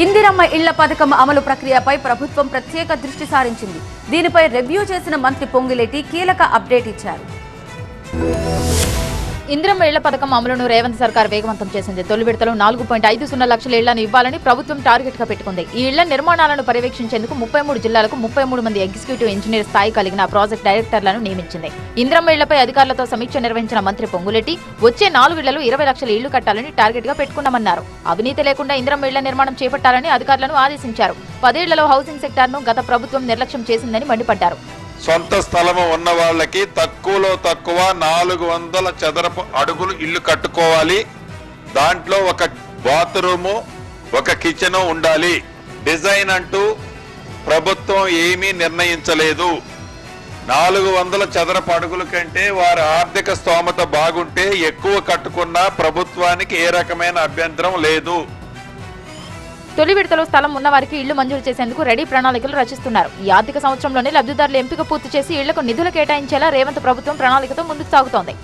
ఇందిరమ్మ ఇళ్ల పథకం అమలు ప్రక్రియపై ప్రభుత్వం ప్రత్యేక దృష్టి సారించింది. దీనిపై రివ్యూ చేసిన మంత్రి పొంగులేటి కీలక అప్డేట్ ఇచ్చారు. ఇందిరమ్మ ఇళ్ల పథకం అమలును రేవంత్ సర్కార్ వేగవంతం చేసింది. తొలి విడతలో 4.50 లక్షల ఇళ్లను ఇవ్వాలని ప్రభుత్వం టార్గెట్ గా పెట్టుకుంది. ఈ ఇళ్ల నిర్మాణాలను పర్యవేక్షించేందుకు 33 జిల్లాలకు 33 మంది ఎగ్జిక్యూటివ్ ఇంజనీర్ స్థాయి కలిగిన ప్రాజెక్ట్ డైరెక్టర్లను నియమించింది. ఇందిరమ్మ ఇళ్లపై అధికారులతో సమీక్ష నిర్వహించిన మంత్రి పొంగులేటి వచ్చే 4 ఇళ్లలో 20 లక్షల ఇళ్లు కట్టాలని టార్గెట్ గా పెట్టుకున్నామన్నారు. అవినీతి లేకుండా ఇందిరమ్మ ఇళ్ల నిర్మాణం చేపట్టాలని అధికారులను ఆదేశించారు. 10 ఏళ్లలో హౌసింగ్ సెక్టార్ను గత ప్రభుత్వం నిర్లక్ష్యం చేసిందని మండిపడ్డారు. సొంత స్థలము ఉన్న వాళ్ళకి తక్కువలో తక్కువ 400 చదరపు అడుగులు ఇల్లు కట్టుకోవాలి. దాంట్లో ఒక బాత్రూము, ఒక కిచెన్ ఉండాలి. డిజైన్ అంటూ ప్రభుత్వం ఏమీ నిర్ణయించలేదు. 400 చదరపు అడుగుల కంటే వారి ఆర్థిక స్తోమత బాగుంటే ఎక్కువ కట్టుకున్నా ప్రభుత్వానికి ఏ రకమైన అభ్యంతరం లేదు. తొలి విడతలో స్థలం ఉన్నవారికి ఇళ్లు మంజూరు చేసేందుకు రెడీ ప్రణాళికలు రచిస్తున్నారు. ఈ ఆర్థిక సంవత్సరంలోనే లబ్ధిదారుల ఎంపిక పూర్తి చేసి ఇళ్లకు నిధులు కేటాయించేలా రేవంత్ ప్రభుత్వం ప్రణాళికతో ముందుకు సాగుతోంది.